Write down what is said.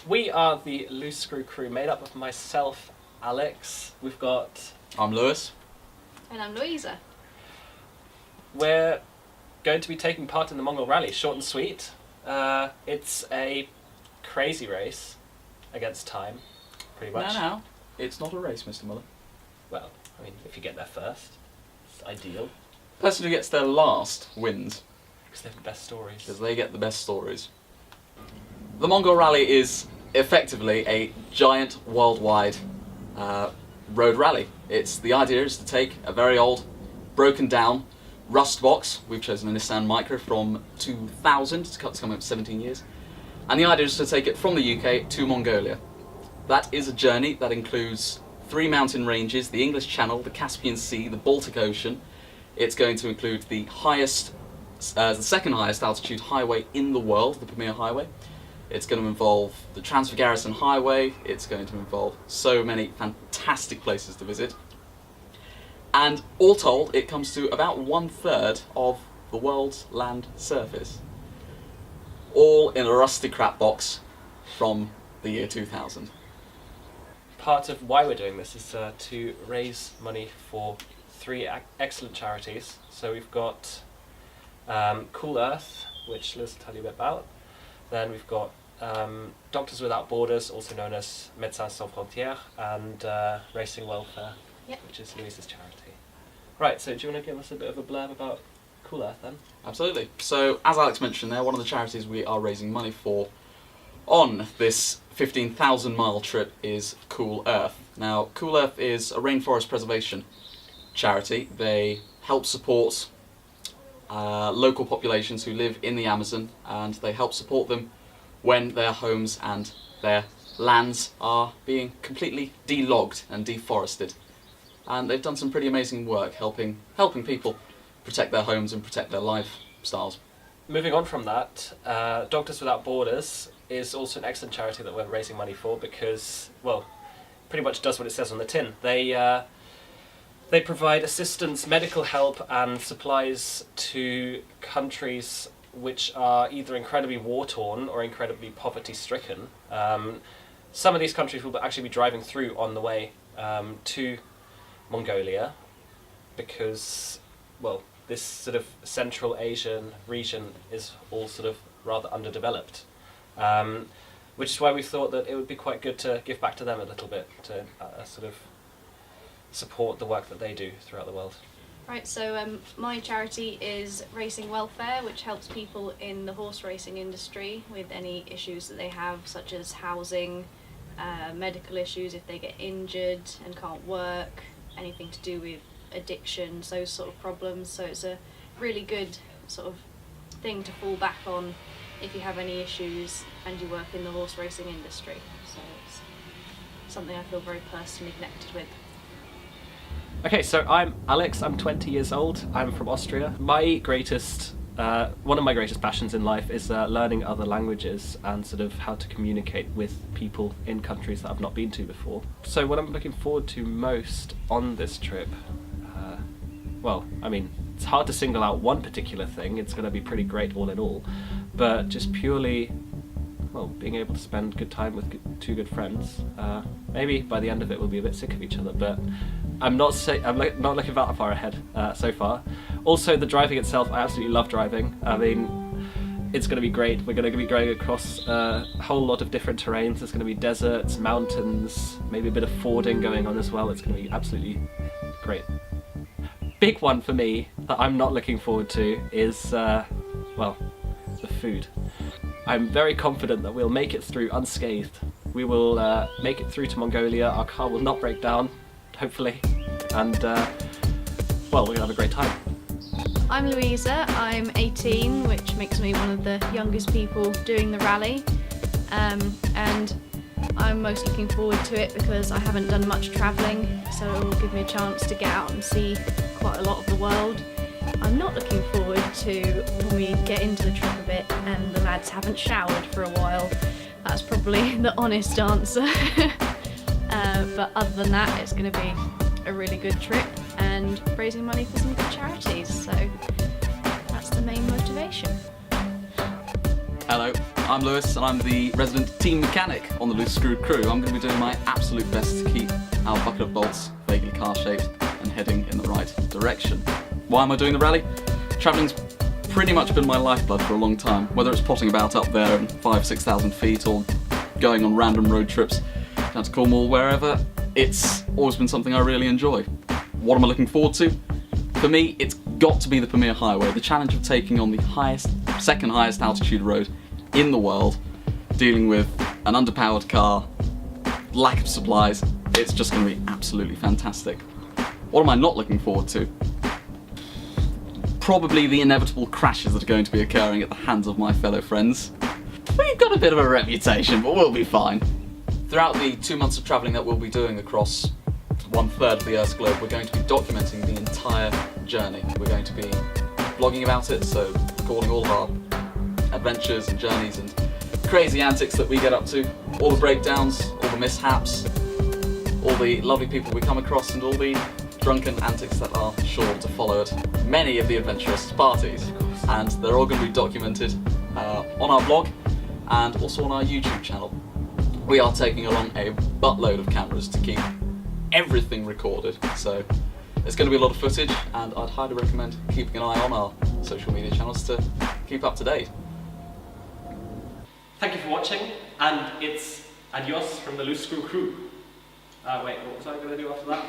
we are the Loose Screw crew, made up of myself, Alex. We've got... I'm Lewis. And I'm Louisa. We're going to be taking part in the Mongol Rally, short and sweet. It's a crazy race against time, pretty much. No, it's not a race, Mr. Muller. Well, I mean, if you get there first, it's ideal. The person who gets there last wins. Because they have the best stories. Because they get the best stories. The Mongol Rally is effectively a giant worldwide road rally. The idea is to take a very old, broken down rust box. We've chosen a Nissan Micra from 2000, it's coming up 17 years. And the idea is to take it from the UK to Mongolia. That is a journey that includes 3 mountain ranges, the English Channel, the Caspian Sea, the Baltic Ocean. It's going to include the second highest altitude highway in the world, the Premier Highway. It's going to involve the Trans-Garrison Highway. It's going to involve so many fantastic places to visit. And all told, it comes to about 1/3 of the world's land surface. All in a rusty crap box from the year 2000. Part of why we're doing this is to raise money for 3 excellent charities. So we've got Cool Earth, which Liz will tell you a bit about. Then we've got Doctors Without Borders, also known as Médecins Sans Frontières, and Racing Welfare, yep, which is Louisa's charity. Right, so do you want to give us a bit of a blurb about Cool Earth then? Absolutely. So, as Alex mentioned there, one of the charities we are raising money for on this 15,000 mile trip is Cool Earth. Now, Cool Earth is a rainforest preservation charity. They help support local populations who live in the Amazon, and they help support them when their homes and their lands are being completely delogged and deforested. And they've done some pretty amazing work helping people protect their homes and protect their lifestyles. Moving on from that, Doctors Without Borders is also an excellent charity that we're raising money for because, well, pretty much does what it says on the tin. They provide assistance, medical help and supplies to countries which are either incredibly war-torn or incredibly poverty-stricken. Some of these countries will actually be driving through on the way to Mongolia because, well, this sort of Central Asian region is all sort of rather underdeveloped. Which is why we thought that it would be quite good to give back to them a little bit, to sort of support the work that they do throughout the world. Right, so my charity is Racing Welfare, which helps people in the horse racing industry with any issues that they have, such as housing, medical issues if they get injured and can't work, anything to do with addictions, those sort of problems. So it's a really good sort of thing to fall back on if you have any issues and you work in the horse racing industry. So it's something I feel very personally connected with. Okay, so I'm Alex, I'm 20 years old, I'm from Austria. My greatest, one of my greatest passions in life is learning other languages and sort of how to communicate with people in countries that I've not been to before. So what I'm looking forward to most on this trip, well, I mean, it's hard to single out one particular thing, it's going to be pretty great all in all, but just purely, well, being able to spend good time with 2 good friends. Maybe by the end of it we'll be a bit sick of each other, but I'm not looking that far ahead so far. Also, the driving itself, I absolutely love driving. I mean, it's going to be great. We're going to be going across a whole lot of different terrains. There's going to be deserts, mountains, maybe a bit of fording going on as well. It's going to be absolutely great. Big one for me that I'm not looking forward to is, well, the food. I'm very confident that we'll make it through unscathed. We will make it through to Mongolia. Our car will not break down, hopefully, and well, we're gonna have a great time. I'm Louisa, I'm 18, which makes me one of the youngest people doing the rally, and I'm most looking forward to it because I haven't done much travelling, so it will give me a chance to get out and see quite a lot of the world. I'm not looking forward to when we get into the trip a bit and the lads haven't showered for a while. That's probably the honest answer. But other than that, it's going to be a really good trip and raising money for some good charities, so that's the main motivation. Hello, I'm Lewis and I'm the resident team mechanic on the Loose Screw crew. I'm going to be doing my absolute best to keep our bucket of bolts vaguely car-shaped and heading in the right direction. Why am I doing the rally? Travelling's pretty much been my lifeblood for a long time, whether it's potting about up there at 5,000–6,000 feet or going on random road trips down to Cornwall, wherever. It's always been something I really enjoy. What am I looking forward to? For me, it's got to be the Pamir Highway, the challenge of taking on the second highest altitude road in the world, dealing with an underpowered car, lack of supplies. It's just going to be absolutely fantastic. What am I not looking forward to? Probably the inevitable crashes that are going to be occurring at the hands of my fellow friends. We've got a bit of a reputation, but we'll be fine. Throughout the 2 months of travelling that we'll be doing across 1/3 of the Earth's globe, we're going to be documenting the entire journey. We're going to be blogging about it, so recording all of our adventures and journeys and crazy antics that we get up to, all the breakdowns, all the mishaps, all the lovely people we come across, and all the drunken antics that are sure to follow at many of the adventurous parties. And they're all going to be documented on our blog and also on our YouTube channel. We are taking along a buttload of cameras to keep everything recorded, so there's going to be a lot of footage, and I'd highly recommend keeping an eye on our social media channels to keep up to date. Thank you for watching, and it's adios from the Loose Screw crew. Wait, what was I going to do after that?